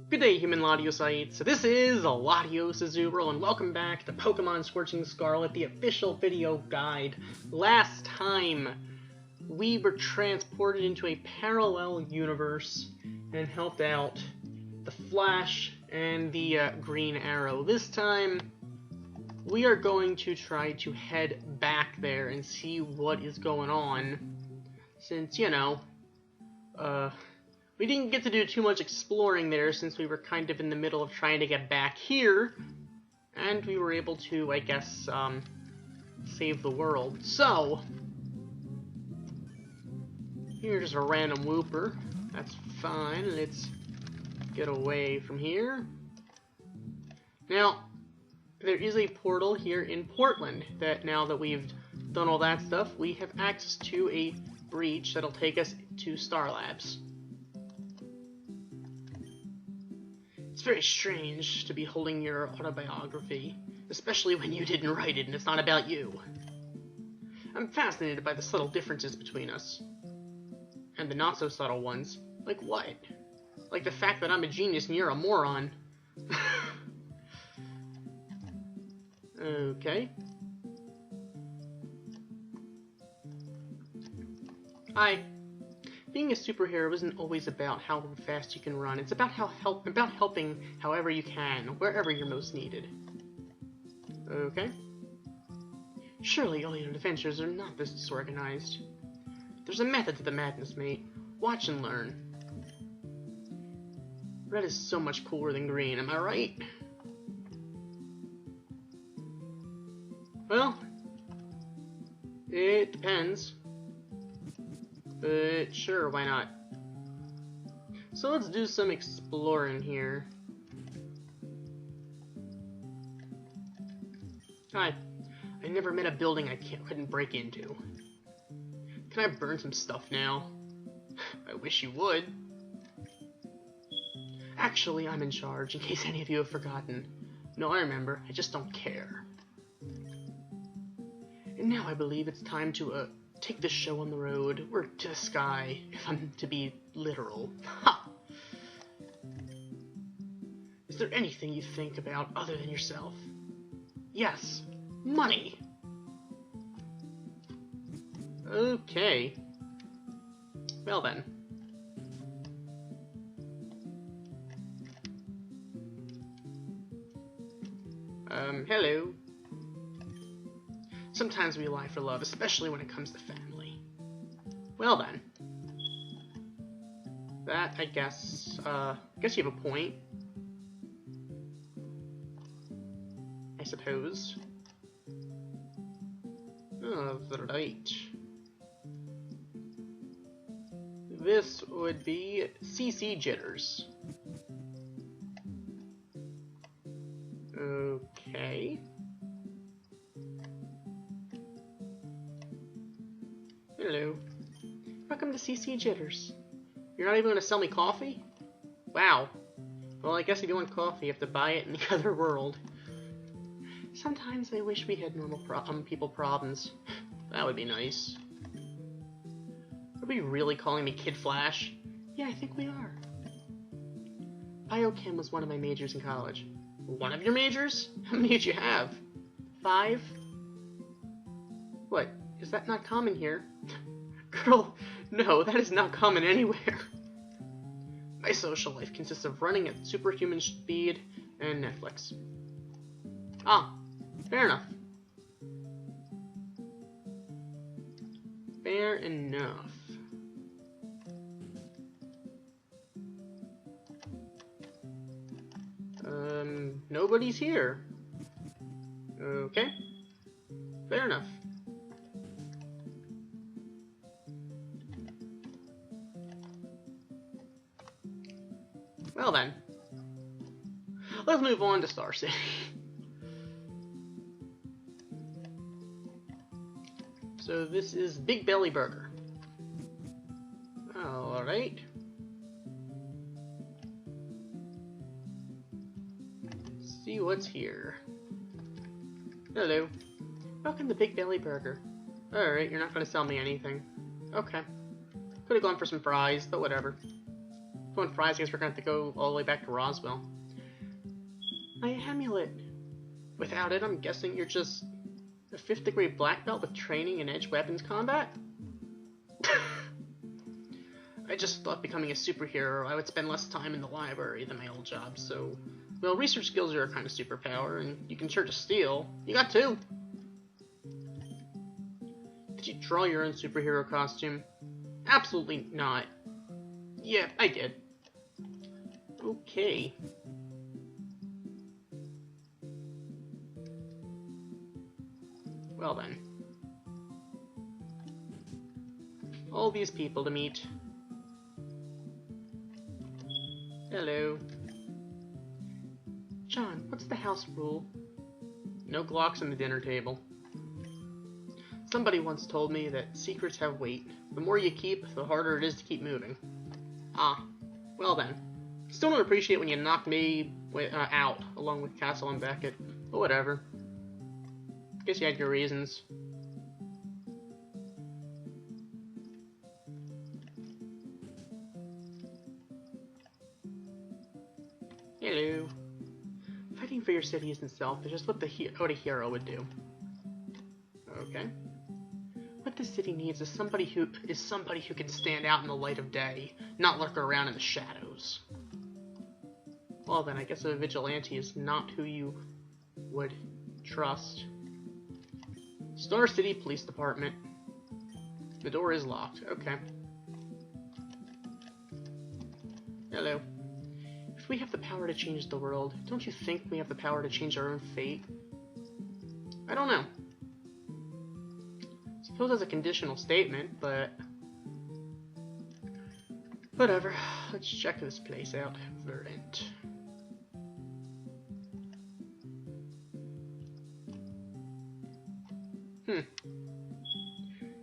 Good day, human LatiosAzurill. So this is LatiosAzurill, and welcome back to Pokemon Scorching Scarlet, the official video guide. Last time, we were transported into a parallel universe and helped out the Flash and the Green Arrow. This time, we are going to try to head back there and see what is going on, since, you know, we didn't get to do too much exploring there since we were kind of in the middle of trying to get back here, and we were able to, I guess, save the world. So, here's a random whooper. That's fine. Let's get away from here. Now, there is a portal here in Portland that now that we've done all that stuff, we have access to a breach that'll take us to Star Labs. It's very strange to be holding your autobiography, especially when you didn't write it and it's not about you. I'm fascinated by the subtle differences between us. And the not-so-subtle ones. Like what? Like the fact that I'm a genius and you're a moron. Okay. Hi. Being a superhero isn't always about how fast you can run. It's about helping however you can, wherever you're most needed. Okay. Surely all your adventures are not this disorganized. There's a method to the madness, mate. Watch and learn. Red is so much cooler than green, am I right? Well, it depends. But sure, why not? So let's do some exploring here. Hi. I never met a building I couldn't break into. Can I burn some stuff now? I wish you would. Actually, I'm in charge, in case any of you have forgotten. No, I remember. I just don't care. And now I believe it's time to, take this show on the road, or to the sky, if I'm to be literal. Ha! Is there anything you think about other than yourself? Yes, money! Okay. Well then. Hello. Sometimes we lie for love, especially when it comes to family. Well then. That, I guess you have a point. I suppose. Oh, right. This would be CC jitters. Okay. Hello. Welcome to CC Jitters. You're not even going to sell me coffee? Wow. Well, I guess if you want coffee, you have to buy it in the other world. Sometimes I wish we had normal people problems. That would be nice. Are we really calling me Kid Flash? Yeah, I think we are. Biochem was one of my majors in college. One of your majors? How many did you have? 5? What? Is that not common here? Girl, no, that is not common anywhere. My social life consists of running at superhuman speed and Netflix. Ah, fair enough. Fair enough. Nobody's here. Okay. Fair enough. Well then, let's move on to Star City. So this is Big Belly Burger. Alright. See what's here. Hello. Welcome to Big Belly Burger. Alright, you're not going to sell me anything. Okay. Could have gone for some fries, but whatever. Going fries, I guess we're going to have to go all the way back to Roswell. My amulet. Without it, I'm guessing you're just a 5th degree black belt with training in edge weapons combat? I just thought becoming a superhero I would spend less time in the library than my old job, so... Well, research skills are a kind of superpower, and you can sure to steal. You got 2! Did you draw your own superhero costume? Absolutely not. Yeah, I did. Okay. Well then. All these people to meet. Hello. John, what's the house rule? No Glocks on the dinner table. Somebody once told me that secrets have weight. The more you keep, the harder it is to keep moving. Ah, well then. Still don't appreciate when you knock me out, along with Castle and Beckett. But whatever. Guess you had your reasons. Hello. Fighting for your city isn't selfish, just what a hero would do. Okay. What the city needs is somebody who can stand out in the light of day, not lurk around in the shadows. Well then, I guess a vigilante is not who you would trust. Star City Police Department. The door is locked. Okay. Hello. If we have the power to change the world, don't you think we have the power to change our own fate? I don't know. I suppose that's a conditional statement, but... whatever. Let's check this place out. Verdant.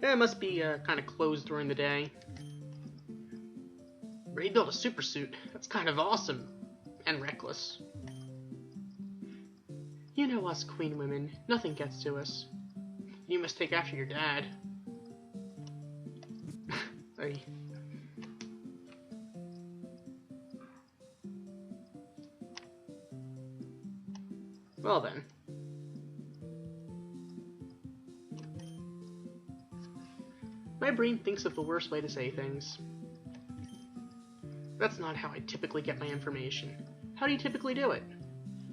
Yeah, it must be kind of closed during the day. Ready to build a super suit. That's kind of awesome. And reckless. You know us queen women. Nothing gets to us. You must take after your dad. Hey. Well then. My brain thinks of the worst way to say things. That's not how I typically get my information. How do you typically do it?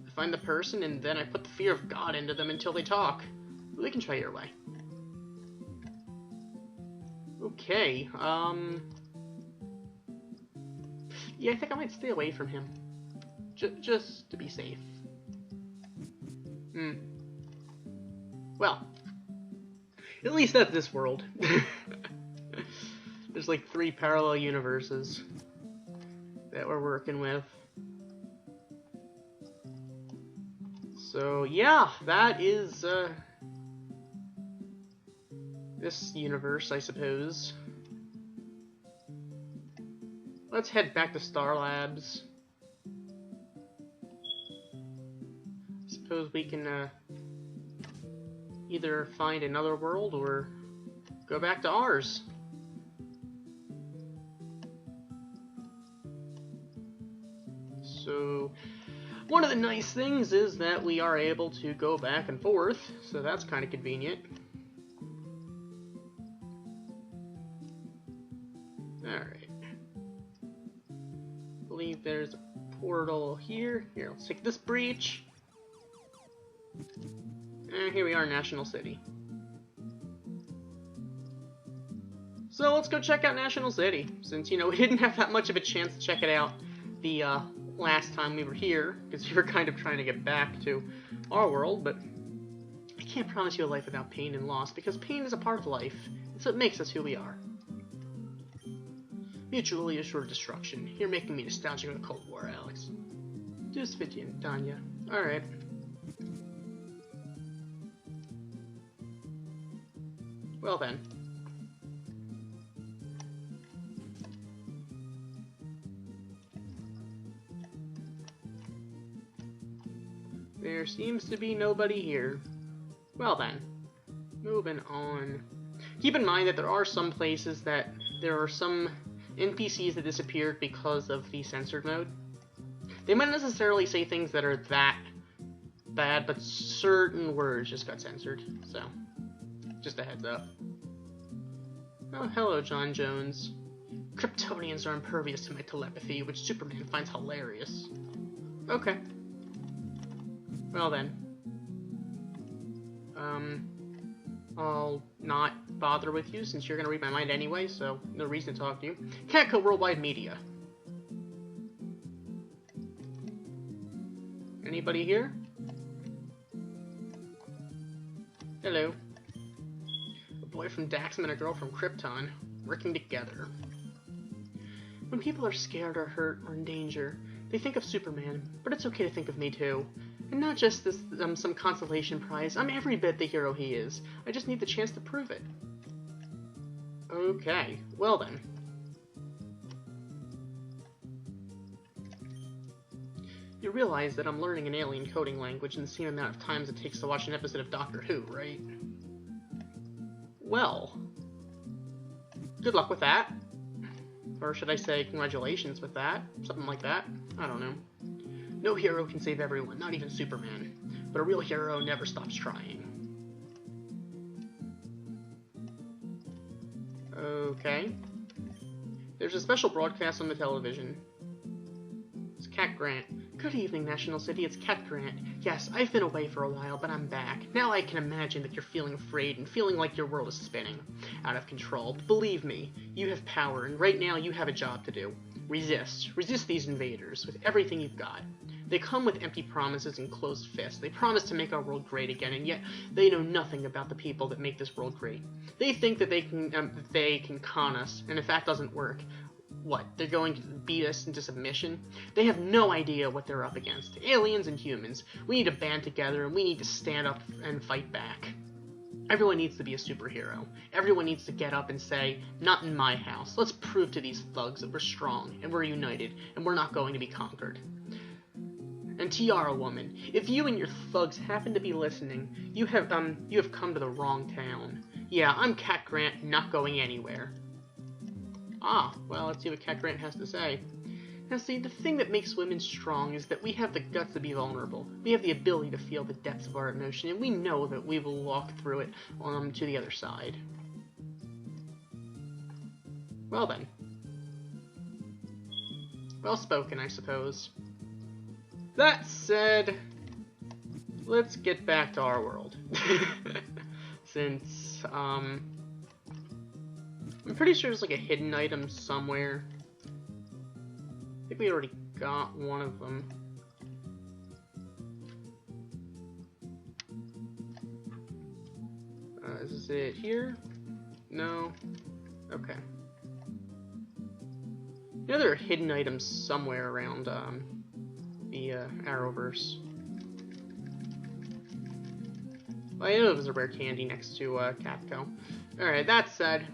I find the person and then I put the fear of God into them until they talk. We can try your way. Okay, yeah, I think I might stay away from him. Just to be safe. Well, at least that's this world. There's like 3 parallel universes that we're working with. So yeah, that is this universe, I suppose. Let's head back to Star Labs. Suppose we can either find another world or go back to ours. So, one of the nice things is that we are able to go back and forth, so that's kind of convenient. Alright. I believe there's a portal here. Here, let's take this breach. And here we are in National City. So let's go check out National City, since, you know, we didn't have that much of a chance to check it out the last time we were here, because we were kind of trying to get back to our world, but I can't promise you a life without pain and loss, because pain is a part of life. It's what makes us who we are. Mutually assured destruction. You're making me nostalgic of the Cold War, Alex. Just Fidji Tanya. Alright. Well then. There seems to be nobody here. Well then. Moving on. Keep in mind that there are some places that there are some NPCs that disappeared because of the censored mode. They might not necessarily say things that are that bad, but certain words just got censored, so just a heads up. Oh, hello, John Jones. Kryptonians are impervious to my telepathy, which Superman finds hilarious. Okay. Well then. I'll not bother with you since you're gonna read my mind anyway, so no reason to talk to you. Catco Worldwide Media. Anybody here? Hello. A boy from Daxam and a girl from Krypton, working together. When people are scared or hurt or in danger, they think of Superman, but it's okay to think of me too. And not just this, some consolation prize. I'm every bit the hero he is. I just need the chance to prove it. Okay, well then. You realize that I'm learning an alien coding language in the same amount of times it takes to watch an episode of Doctor Who, right? Well, good luck with that. Or should I say congratulations with that? Something like that. I don't know. No hero can save everyone, not even Superman. But a real hero never stops trying. Okay. There's a special broadcast on the television. It's Cat Grant. Good evening, National City. It's Cat Grant. Yes, I've been away for a while, but I'm back. Now I can imagine that you're feeling afraid and feeling like your world is spinning out of control. But believe me, you have power, and right now you have a job to do. Resist. Resist these invaders with everything you've got. They come with empty promises and closed fists. They promise to make our world great again, and yet they know nothing about the people that make this world great. They think that they can con us, and if that doesn't work, what, they're going to beat us into submission? They have no idea what they're up against. Aliens and humans. We need to band together, and we need to stand up and fight back. Everyone needs to be a superhero. Everyone needs to get up and say, not in my house. Let's prove to these thugs that we're strong, and we're united, and we're not going to be conquered. And Tiara Woman, if you and your thugs happen to be listening, you have come to the wrong town. Yeah, I'm Cat Grant, not going anywhere. Ah, well, let's see what Cat Grant has to say. Now see, the thing that makes women strong is that we have the guts to be vulnerable. We have the ability to feel the depths of our emotion, and we know that we will walk through it to the other side. Well then. Well spoken, I suppose. That said, let's get back to our world. Since, I'm pretty sure there's like a hidden item somewhere. I think we already got one of them. Is it here? No? Okay. You know there are hidden items somewhere around, the Arrowverse. Well, I know there's a rare candy next to Capco. Alright, that said,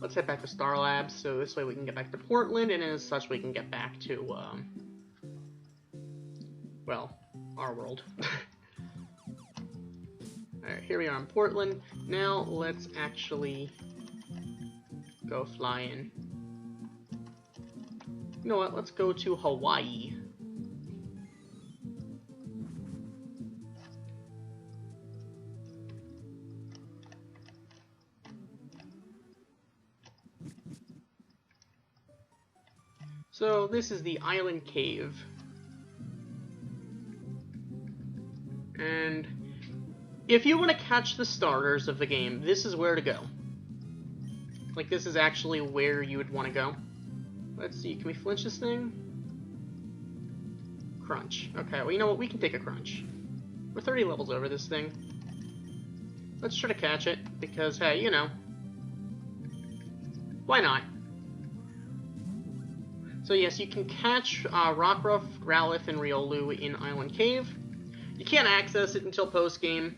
let's head back to Star Labs, so this way we can get back to Portland, and as such we can get back to, well, our world. Alright, here we are in Portland. Now let's actually go flying. You know what, let's go to Hawaii. So this is the Island Cave. And if you want to catch the starters of the game, this is where to go. Like, this is actually where you would want to go. Let's see, can we flinch this thing? Crunch. Okay, well, you know what? We can take a crunch. We're 30 levels over this thing. Let's try to catch it, because, hey, you know. Why not? So yes, you can catch Rockruff, Growlithe, and Riolu in Island Cave. You can't access it until post-game,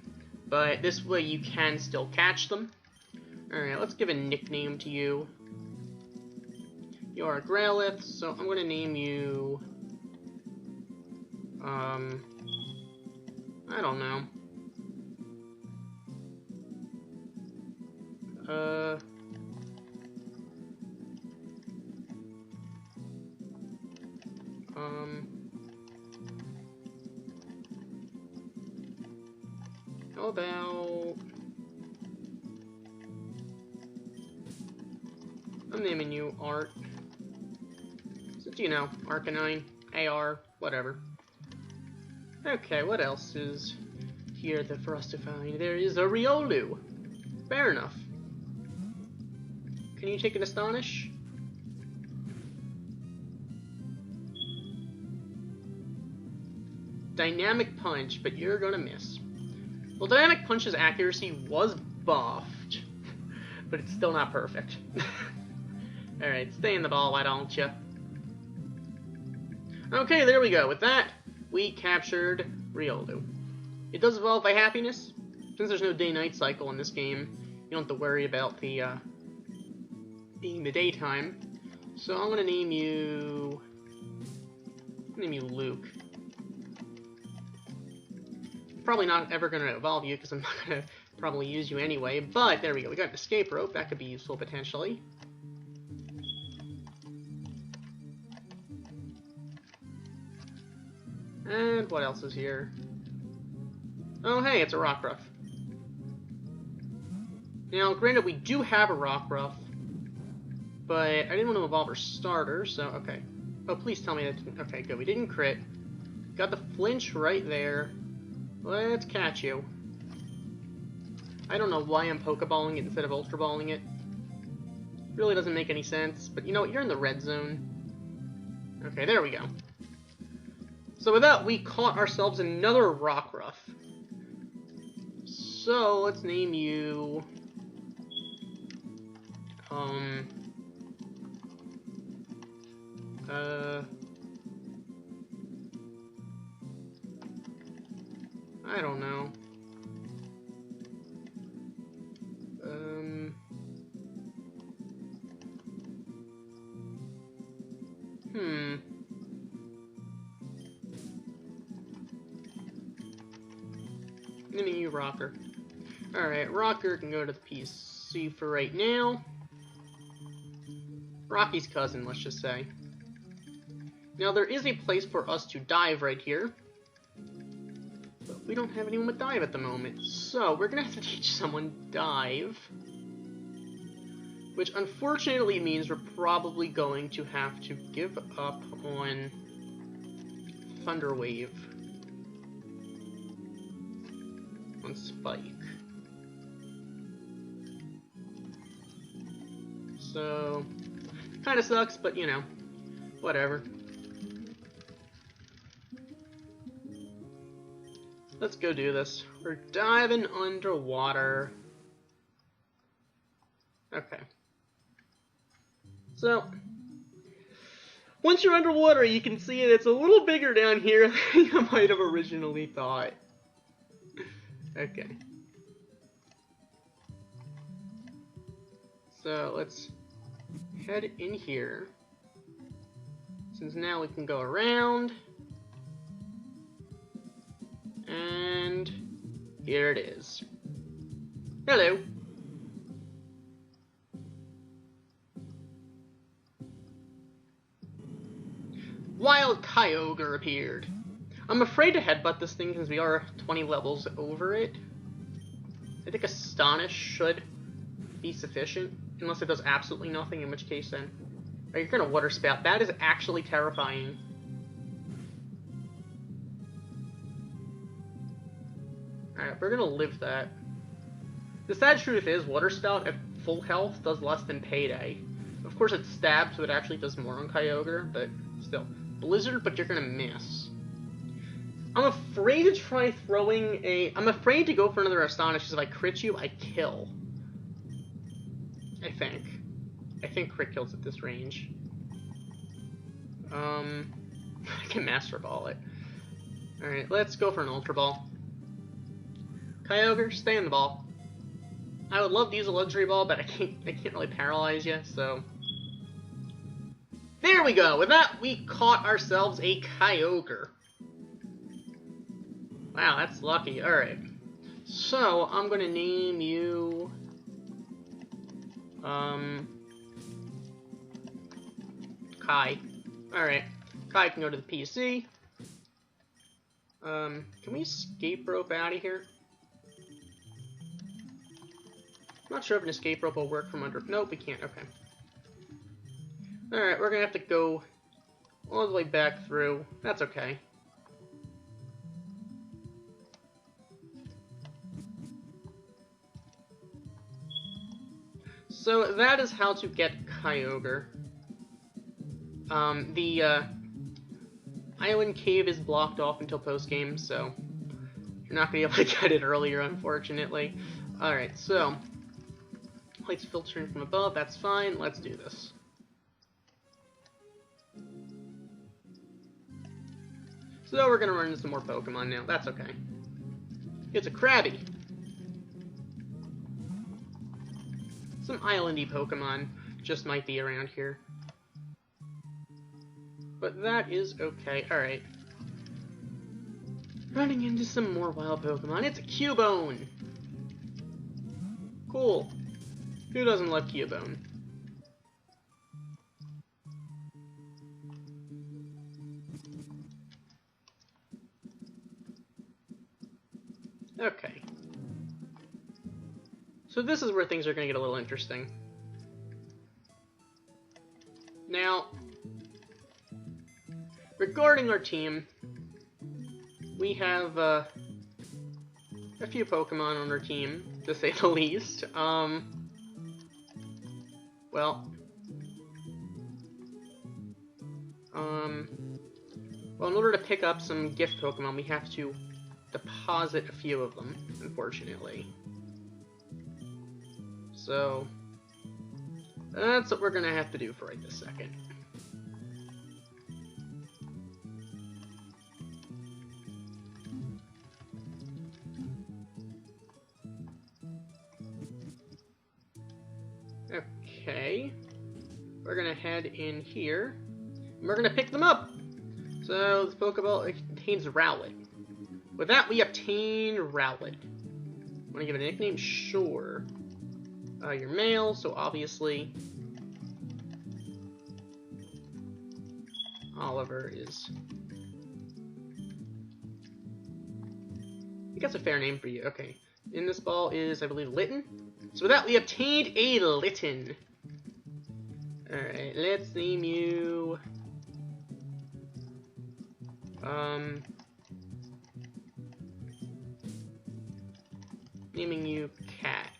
but this way you can still catch them. Alright, let's give a nickname to you. You're a Growlithe, so I'm going to name you... I don't know. How about... I'm naming you Art. Since, you know, Arcanine, AR, whatever. Okay, what else is here for us to find? There is a Riolu. Fair enough. Can you take an Astonish? Dynamic Punch, but you're gonna miss. Well, Dynamic Punch's accuracy was buffed, but it's still not perfect. Alright, stay in the ball, why don't you? Okay, there we go. With that, we captured Riolu. It does evolve by happiness. Since there's no day-night cycle in this game, you don't have to worry about the, being the daytime. So I'm gonna name you... Luke. Probably not ever gonna evolve you, because I'm not gonna probably use you anyway, but there we go. We got an escape rope. That could be useful, potentially. And what else is here? Oh, hey, it's a Rockruff. Now, granted, we do have a Rockruff, but I didn't want to evolve our starter, so, okay. Oh, please tell me that... Okay, good, we didn't crit. Got the flinch right there. Let's catch you. I don't know why I'm Pokeballing it instead of Ultra Balling it. Really doesn't make any sense, but you know what, you're in the red zone. Okay, there we go. So with that, we caught ourselves another Rockruff. So, let's name you... I don't know. Naming you Rocker. Alright, Rocker can go to the PC for right now. Rocky's cousin, let's just say. Now, there is a place for us to dive right here. But we don't have anyone with dive at the moment. So, we're gonna have to teach someone dive. Which, unfortunately, means we're probably going to have to give up on Thunder Wave. On Spike. So, kinda sucks, but you know, whatever. Let's go do this. We're diving underwater. Okay. So, once you're underwater, you can see it's a little bigger down here than you might have originally thought. Okay. So, let's head in here. Since now we can go around. And here it is. Hello. Wild Kyogre appeared. I'm afraid to headbutt this thing since we are 20 levels over it. I think Astonish should be sufficient, unless it does absolutely nothing, in which case then... Oh, you're gonna Water Spout. That is actually terrifying. Alright, we're gonna live that. The sad truth is, Water Spout at full health does less than Payday. Of course it's Stab, so it actually does more on Kyogre, but still. Blizzard, but you're gonna miss. I'm afraid to try throwing a... I'm afraid to go for another Astonish, because if I crit you, I kill. I think crit kills at this range. I can Master Ball it. Alright, let's go for an Ultra Ball. Kyogre, stay in the ball. I would love to use a Luxury Ball, but I can't really paralyze you, so... There we go! With that, we caught ourselves a Kyogre. Wow, that's lucky. Alright. So, I'm gonna name you... Kai. Alright. Kai can go to the PC. Can we escape rope out of here? I'm not sure if an escape rope will work from under... Nope, we can't. Okay. Alright, we're gonna have to go all the way back through. That's okay. So that is how to get Kyogre. The island cave is blocked off until post-game, so you're not going to be able to get it earlier, unfortunately. Alright, so lights filtering from above, that's fine. Let's do this. So we're going to run into some more Pokemon now. That's okay. It's a Krabby. Some islandy Pokemon just might be around here. But that is okay. Alright. Running into some more wild Pokemon. It's a Cubone! Cool. Who doesn't love Cubone? Okay. So this is where things are going to get a little interesting. Now, regarding our team, we have a few Pokemon on our team, to say the least. Well, in order to pick up some gift Pokemon, we have to deposit a few of them, unfortunately. So, that's what we're going to have to do for right this second. Okay, we're going to head in here, and we're going to pick them up. So, this Pokeball contains Rowlet. With that, we obtain Rowlet. Want to give it a nickname? Sure. You're male, so obviously Oliver is... I think that's a fair name for you. Okay. In this ball is, I believe, Litten. So with that, we obtained a Litten. Alright, let's name you... naming you Cat.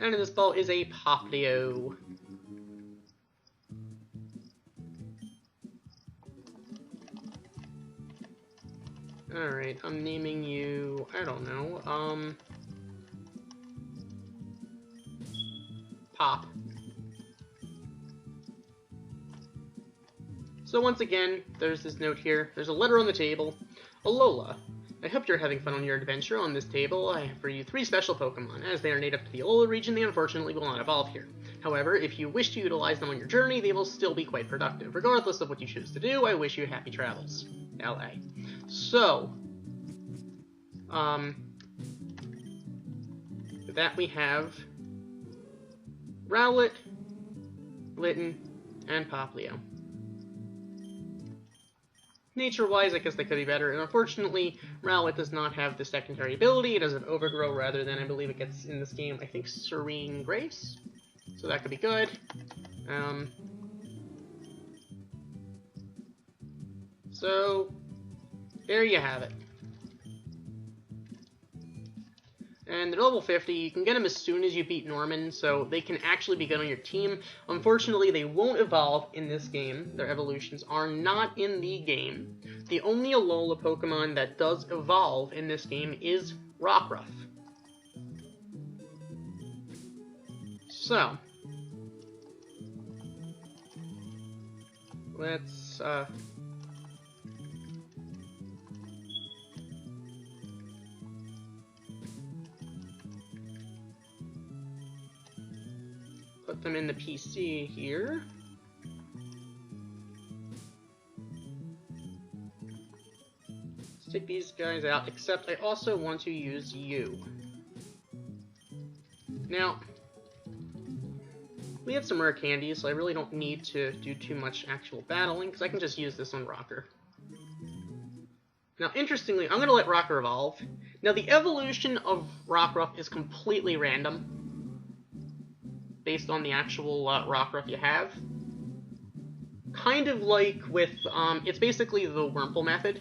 And in this ball is a Poplio. Alright, I'm naming you, I don't know, Pop. So once again, there's this note here. There's a letter on the table. Alola. I hope you're having fun on your adventure. On this table, I have for you 3 special Pokemon. As they are native to the Alola region, they unfortunately will not evolve here. However, if you wish to utilize them on your journey, they will still be quite productive. Regardless of what you choose to do, I wish you happy travels. L.A. So, with that we have Rowlet, Litten, and Poplio. Nature-wise, I guess they could be better, and unfortunately, Rowlet does not have the secondary ability. It does an Overgrow rather than, I believe it gets in this game, I think, Serene Grace. So that could be good. So, there you have it. And they're level 50, you can get them as soon as you beat Norman, so they can actually be good on your team. Unfortunately, they won't evolve in this game. Their evolutions are not in the game. The only Alola Pokemon that does evolve in this game is Rockruff. So, let's, put them in the PC here. Let's take these guys out, except I also want to use you. Now, We have some rare candies, so I really don't need to do too much actual battling, because I can just use this on Rocker. Now, interestingly, I'm going to let Rocker evolve. Now, the evolution of Rockruff is completely random, based on the actual Rockruff you have. Kind of like with, it's basically the Wurmple method.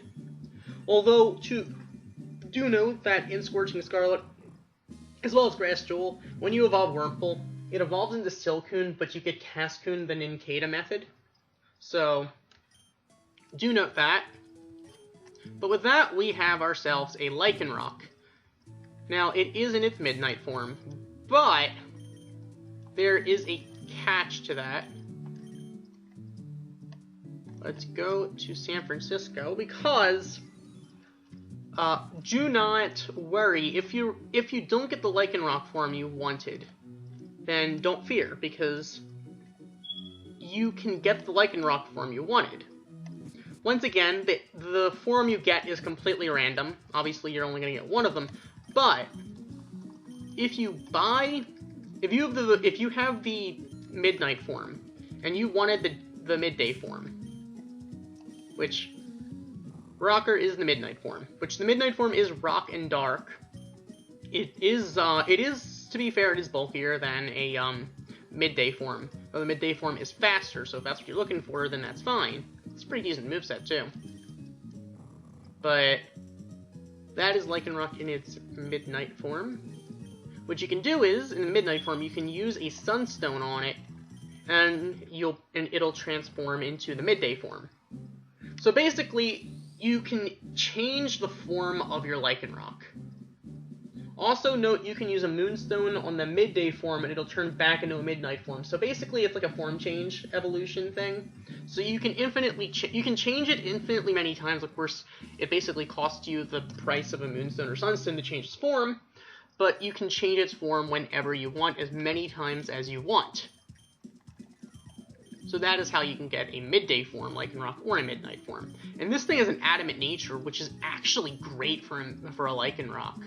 Although, do note that in Scorching Scarlet, as well as Grass Jewel, when you evolve Wurmple, it evolves into Silcoon, but you get Cascoon the Nincada method. So, do note that. But with that, we have ourselves a Lycanroc. Now, it is in its Midnight form, but there is a catch to that. Let's go to San Francisco, because do not worry, if you don't get the Lycanroc form you wanted, then don't fear, because you can get the Lycanroc form you wanted. Once again, the form you get is completely random. Obviously, you're only going to get one of them, but if you have the Midnight form, and you wanted the Midday form, which Rocker is the Midnight form, which the Midnight form is Rock and Dark. It is, to be fair, it is bulkier than a Midday form, but the Midday form is faster, so if that's what you're looking for, then that's fine. It's a pretty decent moveset, too. But that is Lycanroc in its Midnight form. What you can do is, in the Midnight form, you can use a Sunstone on it, and it'll transform into the Midday form. So basically, you can change the form of your Lycanroc. Also note, you can use a Moonstone on the Midday form, and it'll turn back into a Midnight form. So basically, it's like a form change evolution thing. So you can you can change it infinitely many times. Of course, it basically costs you the price of a Moonstone or Sunstone to change its form, but you can change its form whenever you want, as many times as you want. So that is how you can get a Midday form Lycanroc or a Midnight form. And this thing has an Adamant nature, which is actually great for a Lycanroc.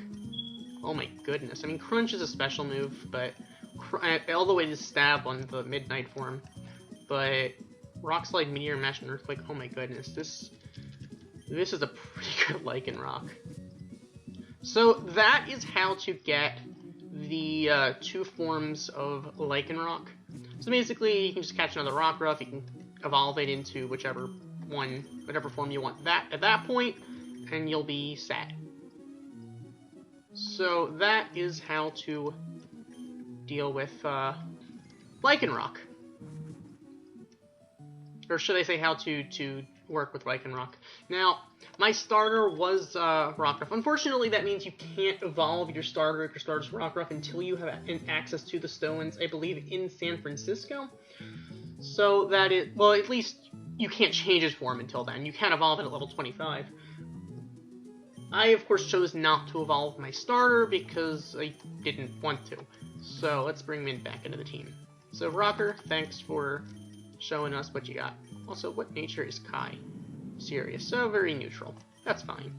Oh my goodness. I mean, Crunch is a special move, but all the way to Stab on the Midnight form. But Rock Slide, Meteor, Mash, and Earthquake, oh my goodness. This is a pretty good Lycanroc. So that is how to get the two forms of Lycanroc. So basically, you can just catch another Rockruff, you can evolve it into whatever form you want at that point, and you'll be set. So that is how to deal with Lycanroc. Or should I say how to work with Lycanroc. Now, my starter was Rockruff. Unfortunately, that means you can't evolve your starter if your starter's Rockruff until you have access to the stones, I believe, in San Francisco. So that is, well, at least you can't change his form until then. You can't evolve it at level 25. I, of course, chose not to evolve my starter because I didn't want to. So let's bring Min back into the team. So Rocker, thanks for showing us what you got. Also, what nature is Kai? Serious, so very neutral. That's fine.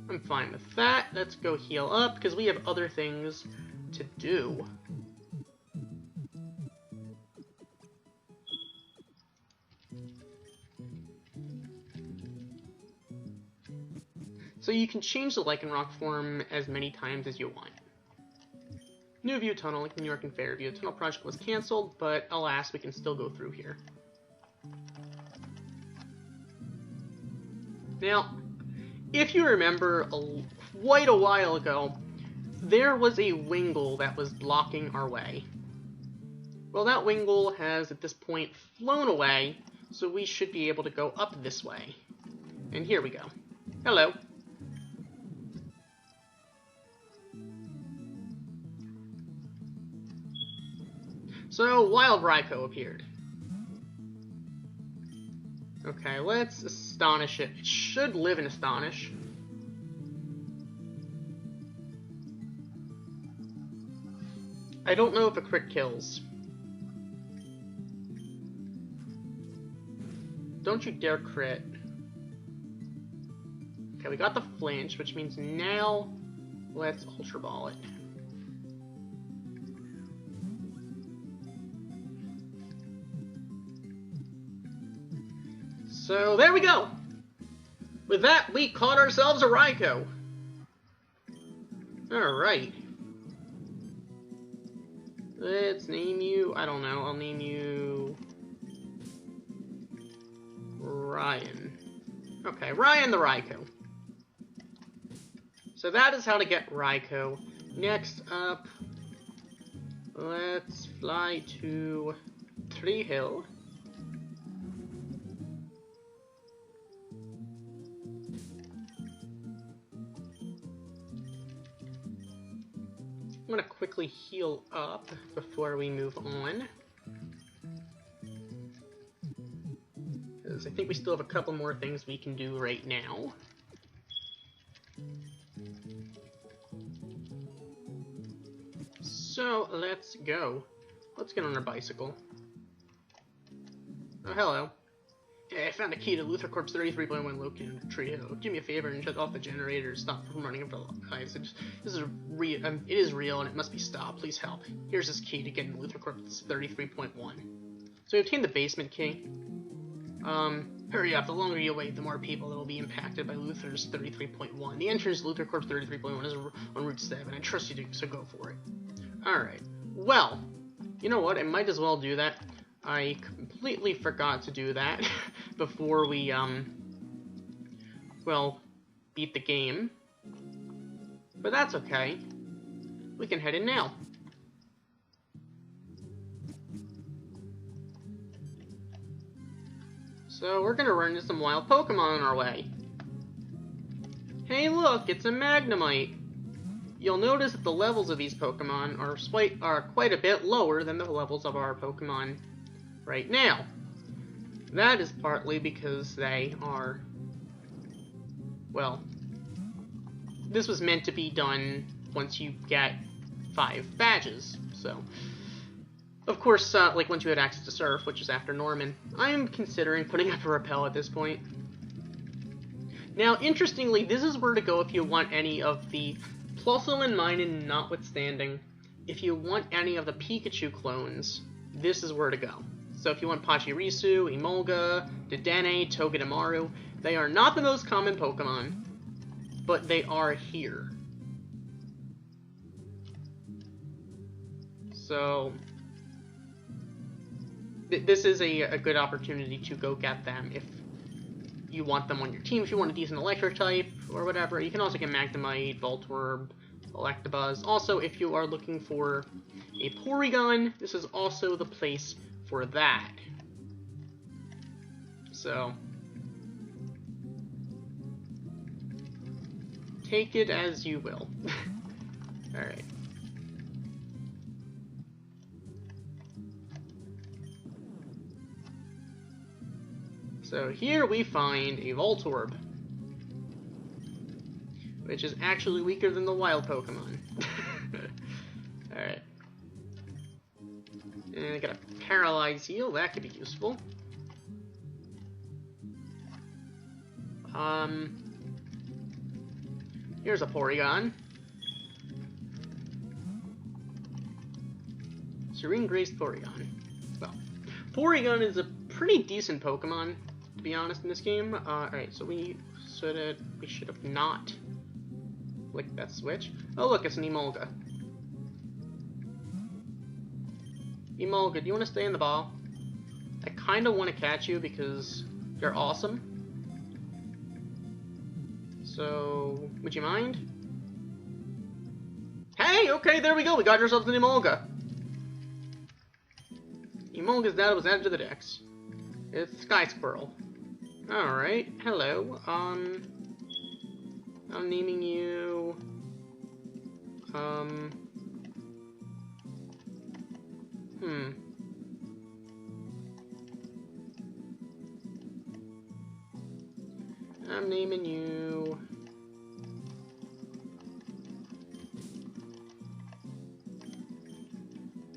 I'm fine with that. Let's go heal up, because we have other things to do. So you can change the Lycanroc form as many times as you want. New View Tunnel, New York and Fairview. The tunnel project was cancelled, but alas, we can still go through here. Now, if you remember quite a while ago, there was a Wingull that was blocking our way. Well, that Wingull has, at this point, flown away, so we should be able to go up this way. And here we go. Hello. So, Wild Raikou appeared. Okay, let's Astonish it. It should live in Astonish. I don't know if a crit kills. Don't you dare crit. Okay, we got the flinch, which means now let's Ultra Ball it. So there we go! With that, we caught ourselves a Raikou. Alright. Let's name you, I don't know, I'll name you... Ryan. Okay, Ryan the Raikou. So that is how to get Raikou. Next up, let's fly to Tree Hill. I'm gonna quickly heal up before we move on, because I think we still have a couple more things we can do right now. So let's go. Let's get on our bicycle. Oh, hello. Hey, I found a key to Luther Corp's 33.1 located in the Tree Hill. Do me a favor and shut off the generator. Stop from running up the lights. This is real. It is real, and it must be stopped. Please help. Here's this key to get into Luther Corp's 33.1. So we obtained the basement key. Hurry up. The longer you wait, the more people that will be impacted by Luther's 33.1. The entrance to Luther Corp's 33.1 is on Route 7. I trust you to, so go for it. Alright. Well, you know what? I might as well do that. I completely forgot to do that before we, well, beat the game. But that's okay. We can head in now. So we're gonna run into some wild Pokemon on our way. Hey look, it's a Magnemite! You'll notice that the levels of these Pokemon are quite a bit lower than the levels of our Pokemon right now. That is partly because they are, well, this was meant to be done once you get 5 badges, so, of course, like once you had access to Surf, which is after Norman. I am considering putting up a Repel at this point. Now, interestingly, this is where to go if you want any of the Plusle and Minun notwithstanding. If you want any of the Pikachu clones, this is where to go. So if you want Pachirisu, Emolga, Dedenne, Togedemaru, they are not the most common Pokemon, but they are here. So this is a good opportunity to go get them if you want them on your team. If you want a decent Electric type or whatever, you can also get Magnemite, Voltorb, Electabuzz. Also, if you are looking for a Porygon, this is also the place for that. So take it as you will. Alright. So here we find a Voltorb, which is actually weaker than the wild Pokemon. Alright. And I got a Paralyze Heal, that could be useful. Here's a Porygon. Serene Grace Porygon. Well, Porygon is a pretty decent Pokemon, to be honest, in this game. Alright, so we should have not clicked that switch. Oh look, it's an Emolga. Emolga, do you want to stay in the ball? I kind of want to catch you because you're awesome. So, would you mind? Hey, okay, there we go. We got ourselves an Emolga. Emolga's data was added to the dex. It's Sky Squirrel. Alright, hello. I'm naming you... I'm naming you...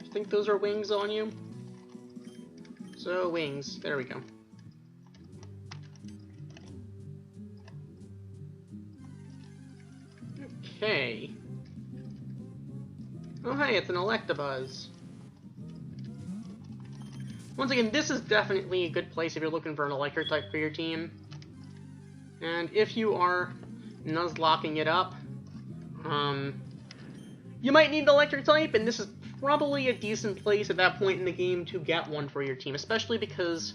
I think those are wings on you. So, wings. There we go. Okay. Oh hey, it's an Electabuzz. Once again, this is definitely a good place if you're looking for an electric type for your team. And if you are Nuzlocking it up, you might need an electric type, and this is probably a decent place at that point in the game to get one for your team, especially because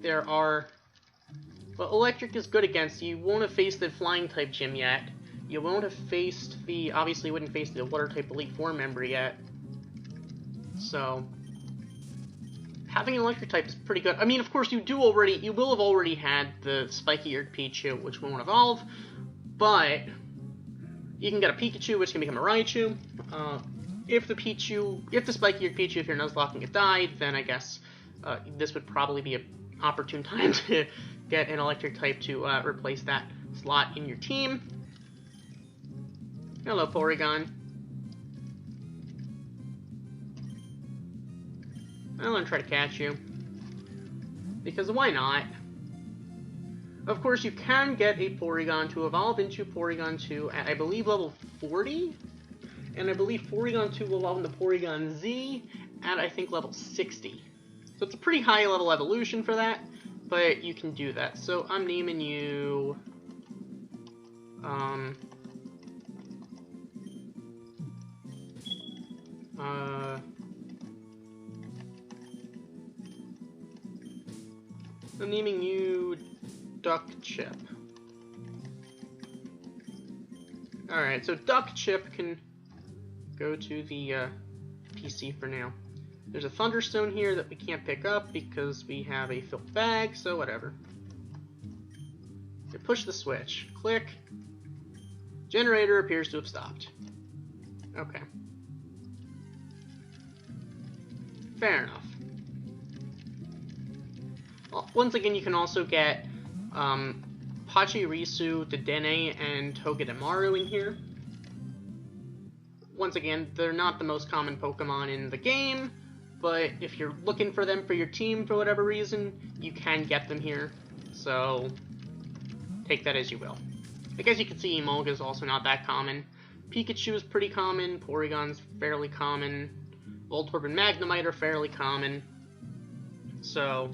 there are... Well, electric is good against you. You won't have faced the flying type gym yet. You won't have faced the... Obviously, you wouldn't face the water type Elite Four member yet. So... having an electric type is pretty good. I mean, of course, you will have already had the spiky-eared Pichu, which won't evolve, but you can get a Pikachu, which can become a Raichu. If the spiky-eared Pichu, if you're Nuzlocking it, died, then I guess this would probably be an opportune time to get an electric type to replace that slot in your team. Hello, Porygon. I'm gonna try to catch you. Because why not? Of course, you can get a Porygon to evolve into Porygon 2 at, I believe, level 40? And I believe Porygon 2 will evolve into Porygon Z at, I think, level 60. So it's a pretty high level evolution for that, but you can do that. So I'm naming you... I'm naming you Duck Chip. Alright, so Duck Chip can go to the PC for now. There's a Thunderstone here that we can't pick up because we have a filled bag, so whatever. You push the switch. Click. Generator appears to have stopped. Okay. Fair enough. Well, once again, you can also get Pachirisu, Dedenne, and Togedemaru in here. Once again, they're not the most common Pokemon in the game, but if you're looking for them for your team for whatever reason, you can get them here. So, take that as you will. I guess you can see Emolga is also not that common. Pikachu is pretty common, Porygon's fairly common, Voltorb and Magnemite are fairly common. So,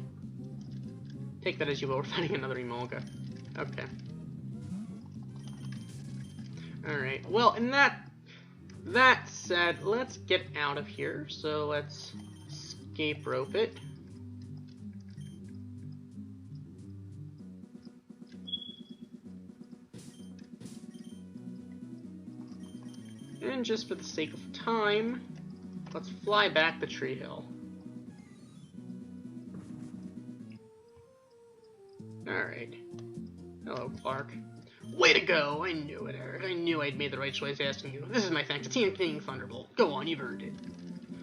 take that as you will. We're finding another Emolga. Okay. Alright, well, and that said, let's get out of here. So let's escape rope it. And just for the sake of time, let's fly back the tree hill. Alright. Hello, Clark. Way to go! I knew it, Eric. I knew I'd made the right choice asking you. This is my thanks to Team King Thunderbolt. Go on, you've earned it.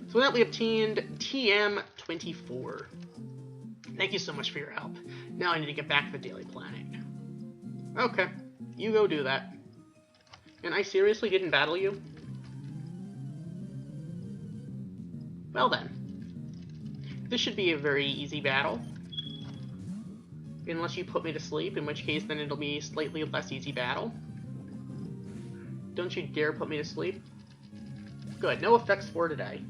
So with that, we obtained TM24. Thank you so much for your help. Now I need to get back to the Daily Planet. Okay, you go do that. And I seriously didn't battle you? Well then. This should be a very easy battle. Unless you put me to sleep, in which case then it'll be a slightly less easy battle. Don't you dare put me to sleep. Good, no effects for today.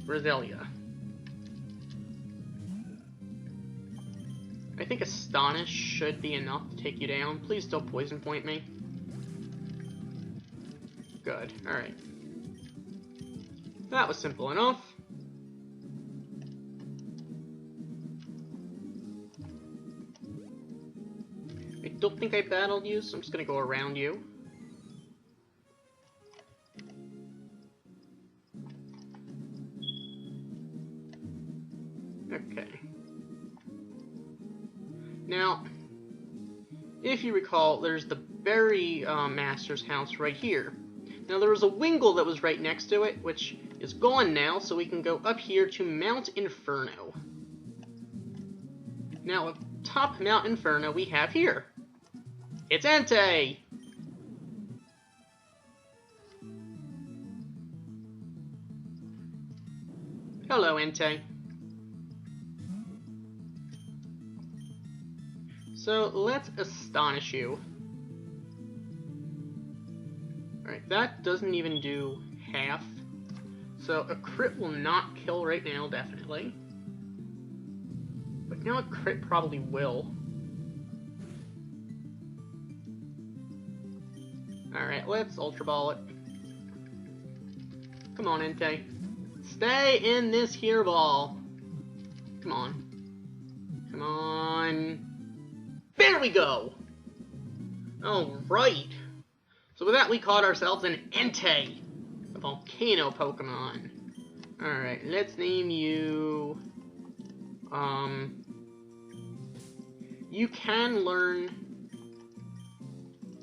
Roselia. I think Astonish should be enough to take you down. Please don't poison point me. Good, alright. That was simple enough. I don't think I battled you, so I'm just gonna go around you. Okay. Now, if you recall, there's the Berry Master's house right here. Now, there was a Wingull that was right next to it, which is gone now, so we can go up here to Mount Inferno. Now, atop Mount Inferno, we have here. It's Entei! Hello, Entei. So, let's astonish you. Alright, that doesn't even do half. So a crit will not kill right now, definitely. But now a crit probably will. Alright, let's Ultra Ball it. Come on, Entei. Stay in this here ball. Come on. Come on. There we go! Alright. So with that, we caught ourselves an Entei, a volcano Pokemon. Alright, let's name you... You can learn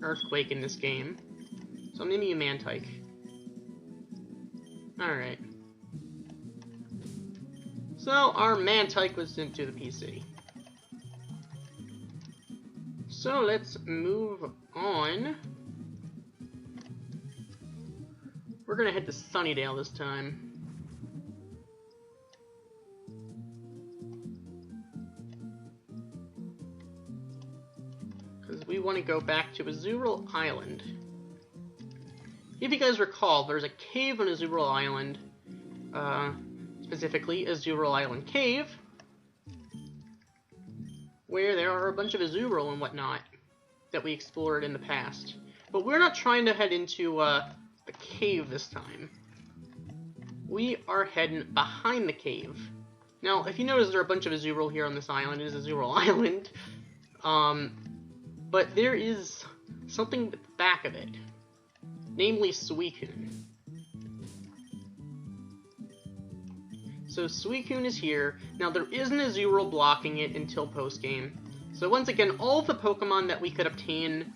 Earthquake in this game. So I'm naming you Mantike. Alright. So our Mantike was sent to the PC. So let's move on. We're gonna head to Sunnydale this time. Because we want to go back to Azurill Island. If you guys recall, there's a cave on Azurill Island. Specifically, Azurill Island Cave. Where there are a bunch of Azurill and whatnot that we explored in the past. But we're not trying to head into the cave this time. We are heading behind the cave. Now, if you notice, there are a bunch of Azurill here on this island. It is Azurill Island. But there is something at the back of it. Namely, Suicune. So Suicune is here. Now, there is an Azurill blocking it until post-game. So once again, all of the Pokemon that we could obtain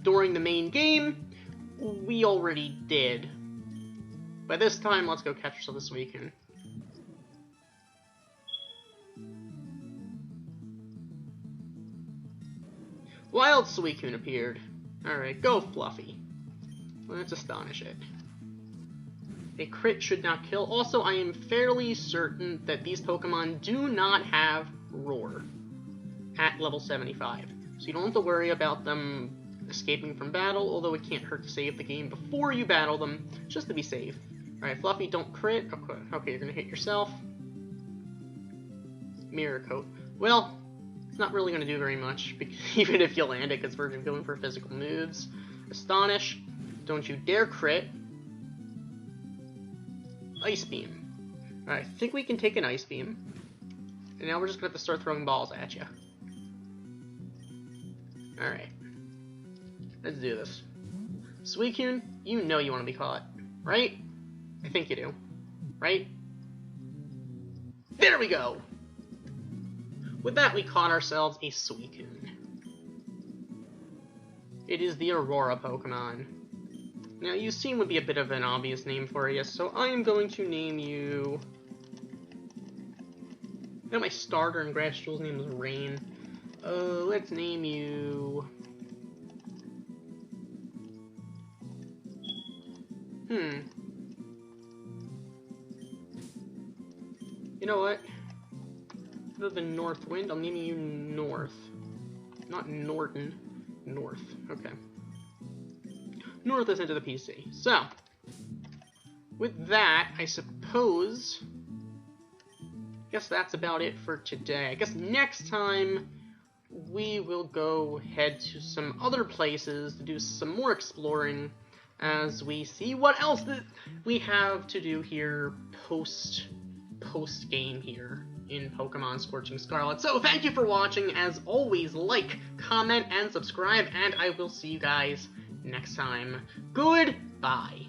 during the main game, we already did. By this time, let's go catch ourselves a Suicune. Wild Suicune appeared. Alright, go Fluffy. Let's astonish it. A crit should not kill. Also, I am fairly certain that these Pokemon do not have Roar at level 75. So you don't have to worry about them escaping from battle, although it can't hurt to save the game before you battle them, just to be safe. Alright, Fluffy, don't crit. Okay, you're gonna hit yourself. Mirror Coat. Well, it's not really gonna do very much, even if you land it, because we're going for physical moves. Astonish. Don't you dare crit. Ice Beam. Alright, I think we can take an Ice Beam. And now we're just gonna have to start throwing balls at you. Alright. Let's do this. Suicune, you know you want to be caught, right? I think you do. Right? There we go! With that, we caught ourselves a Suicune. It is the Aurora Pokemon. Now, you seem would be a bit of an obvious name for you, so I am going to name you... Now, my starter in Grass Jewel's name was Rain. Let's name you... You know what? Other than Northwind, I'm naming you North. Not Norton. North. Okay. North is into the PC. So, with that, I suppose... guess that's about it for today. I guess next time, we will go head to some other places to do some more exploring as we see what else that we have to do here post-game here in Pokemon Scorching Scarlet. So thank you for watching. As always, like, comment, and subscribe, and I will see you guys next time. Goodbye.